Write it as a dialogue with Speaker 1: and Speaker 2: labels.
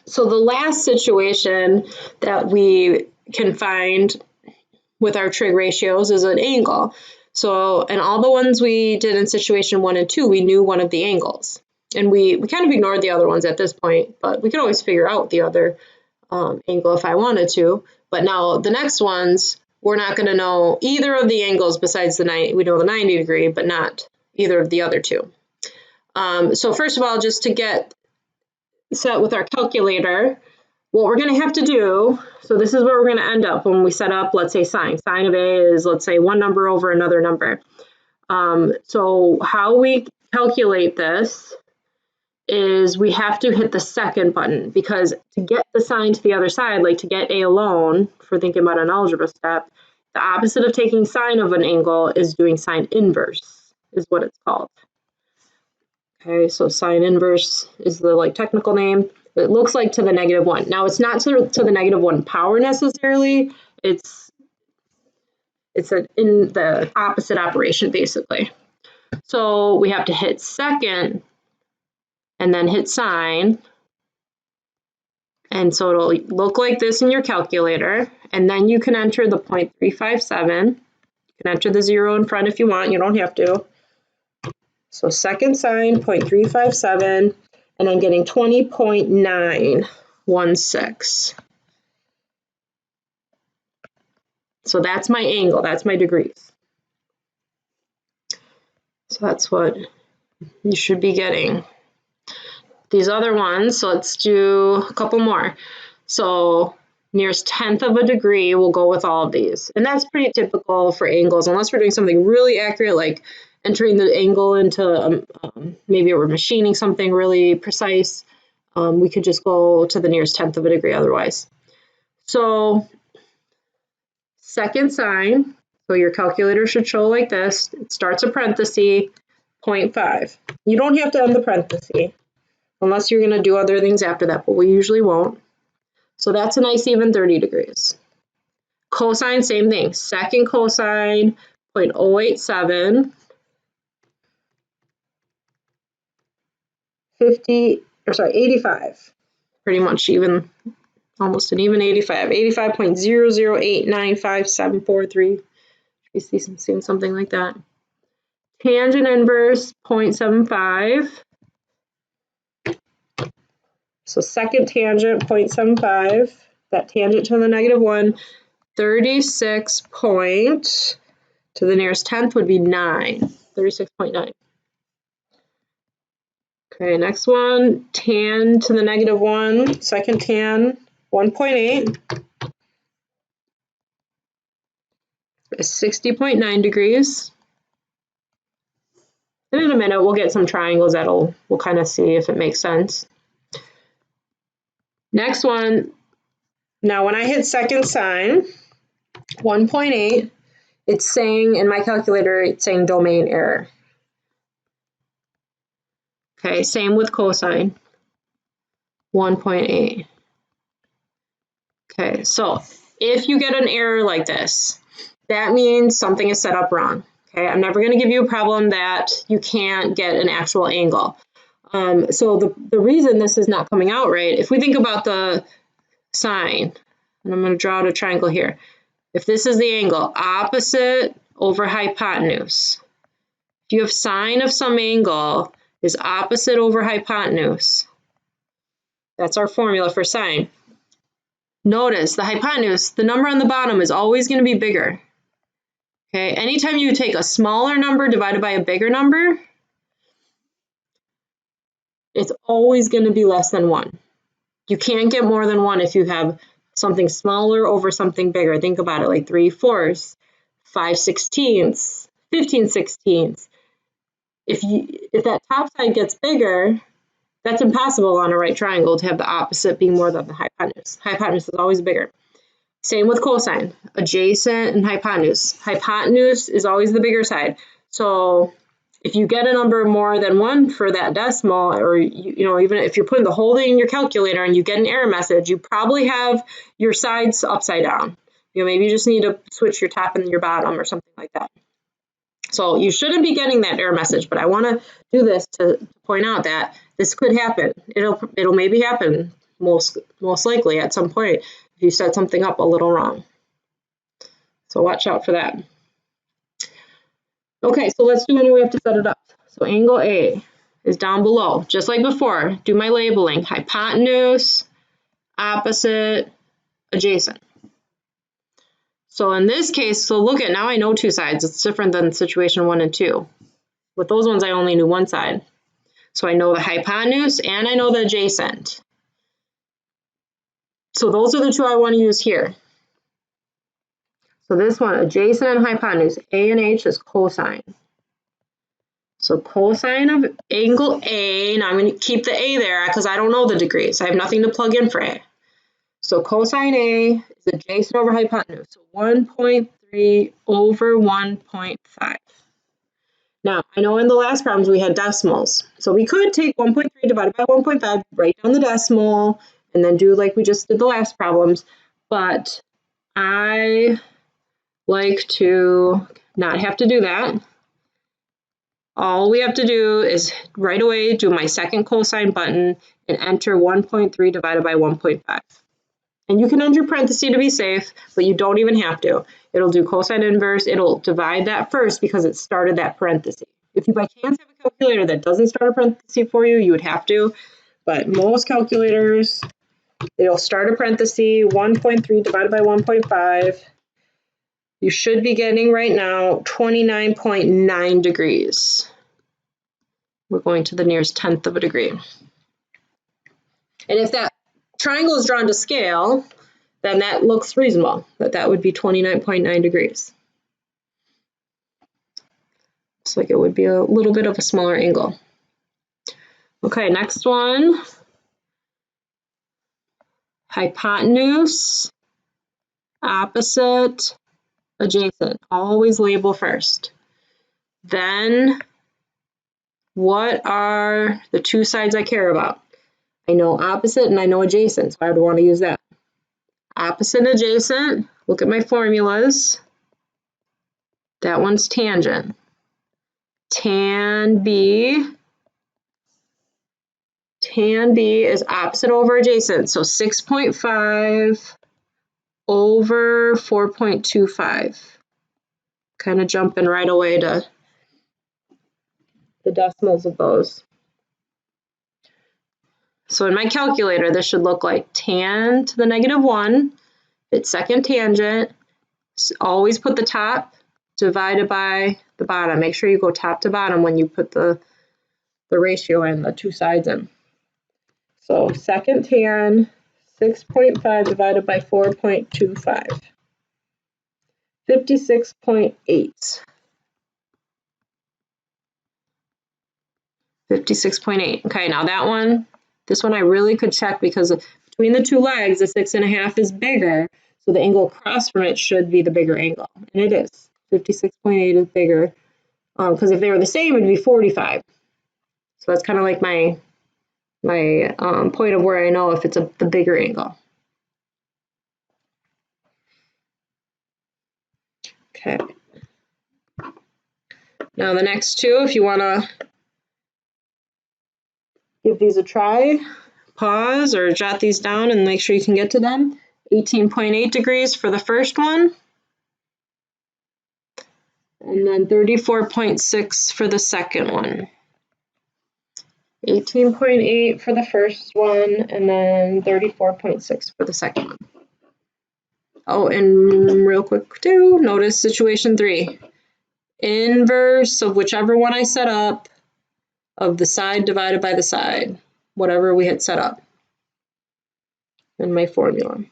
Speaker 1: So the last situation that we can find with our trig ratios is an angle. So in all the ones we did in situation 1 and 2, we knew one of the angles. And we kind of ignored the other ones at this point, but we could always figure out the other angle if I wanted to. But now the next ones, we're not going to know either of the angles besides we know the 90 degree, but not either of the other two. So first of all, just to get set with our calculator, what we're going to have to do, so this is where we're going to end up when we set up, let's say, sine. Sine of A is, let's say, one number over another number. So how we calculate this is we have to hit the second button, because to get the sine to the other side, like to get A alone, for thinking about an algebra step, the opposite of taking sine of an angle is doing sine inverse, is what it's called. Okay, so sine inverse is the technical name. It looks like to the -1. Now it's not to the -1 power necessarily. It's in the opposite operation basically. So we have to hit second and then hit sine. And so it'll look like this in your calculator. And then you can enter the 0.357. You can enter the 0 in front if you want. You don't have to. So second sine, 0.357, and I'm getting 20.916. So that's my angle, that's my degrees. So that's what you should be getting. These other ones, so let's do a couple more. So nearest tenth of a degree will go with all of these. And that's pretty typical for angles, unless we're doing something really accurate, like entering the angle into maybe we're machining something really precise. We could just go to the nearest tenth of a degree otherwise. So second sine, so your calculator should show like this. It starts a parenthesis, 0.5. You don't have to end the parenthesis unless you're going to do other things after that, but we usually won't. So that's a nice even 30 degrees. Cosine, same thing. Second cosine, 0.087. 85. Pretty much even, almost an even 85. 85.0089573. You see something like that. Tangent inverse, 0.75. So second tangent, 0.75. That tangent to the -1, 36 point, to the nearest tenth would be 9, 36.9. Okay, next one, tan to the -1, second tan, 1.8 is 60.9 degrees. And in a minute, we'll get some triangles we'll kind of see if it makes sense. Next one, now when I hit second sine, 1.8, it's saying, in my calculator, it's saying domain error. Okay, same with cosine, 1.8. Okay, so if you get an error like this, that means something is set up wrong. Okay, I'm never going to give you a problem that you can't get an actual angle. So the reason this is not coming out right, if we think about the sine, and I'm going to draw out a triangle here. If this is the angle, opposite over hypotenuse. If you have sine of some angle is opposite over hypotenuse. That's our formula for sine. Notice the hypotenuse, the number on the bottom is always going to be bigger. Okay, anytime you take a smaller number divided by a bigger number, it's always going to be less than 1. You can't get more than 1 if you have something smaller over something bigger. Think about it, like 3/4, 5/16, 15/16. If that top side gets bigger, that's impossible on a right triangle to have the opposite being more than the hypotenuse. Hypotenuse is always bigger. Same with cosine, adjacent and hypotenuse. Hypotenuse is always the bigger side. So if you get a number more than 1 for that decimal, or even if you're putting the whole thing in your calculator and you get an error message, you probably have your sides upside down. Maybe you just need to switch your top and your bottom or something like that. So you shouldn't be getting that error message, but I want to do this to point out that this could happen. It'll maybe happen most likely at some point if you set something up a little wrong. So watch out for that. Okay, so let's do when we have to set it up. So angle A is down below, just like before. Do my labeling: hypotenuse, opposite, adjacent. So in this case, so look at, now I know two sides. It's different than situation 1 and 2. With those ones, I only knew one side. So I know the hypotenuse and I know the adjacent. So those are the two I want to use here. So this one, adjacent and hypotenuse, A and H is cosine. So cosine of angle A, now I'm going to keep the A there because I don't know the degrees. I have nothing to plug in for A. So cosine A is adjacent over hypotenuse, so 1.3 over 1.5. Now, I know in the last problems we had decimals, so we could take 1.3 divided by 1.5, write down the decimal, and then do like we just did the last problems, but I like to not have to do that. All we have to do is right away do my second cosine button and enter 1.3 divided by 1.5. And you can enter parentheses to be safe, but you don't even have to. It'll do cosine inverse. It'll divide that first because it started that parenthesis. If you by chance have a calculator that doesn't start a parenthesis for you, you would have to. But most calculators, it'll start a parenthesis, 1.3 divided by 1.5. You should be getting right now 29.9 degrees. We're going to the nearest tenth of a degree. And if that triangle is drawn to scale, then that looks reasonable, that would be 29.9 degrees. Looks like it would be a little bit of a smaller angle. Okay, next one. Hypotenuse, opposite, adjacent. Always label first. Then, what are the two sides I care about? I know opposite and I know adjacent, so I would want to use that. Opposite and adjacent, look at my formulas. That one's tangent. Tan B is opposite over adjacent, so 6.5 over 4.25. Kind of jumping right away to the decimals of those. So in my calculator, this should look like tan to the -1, its second tangent. So always put the top divided by the bottom. Make sure you go top to bottom when you put the ratio in, the two sides in. So second tan, 6.5 divided by 4.25. 56.8. 56.8. Okay, now that one, this one I really could check because between the two legs, the 6.5 is bigger, so the angle across from it should be the bigger angle, and it is. 56.8 is bigger, because if they were the same, it would be 45. So that's kind of like my point of where I know if it's the bigger angle. Okay. Now the next two, if you want to give these a try, pause or jot these down and make sure you can get to them. 18.8 degrees for the first one. And then 34.6 for the second one. 18.8 for the first one, and then 34.6 for the second one. Oh, and real quick too, notice situation 3. Inverse of whichever one I set up of the side divided by the side, whatever we had set up in my formula.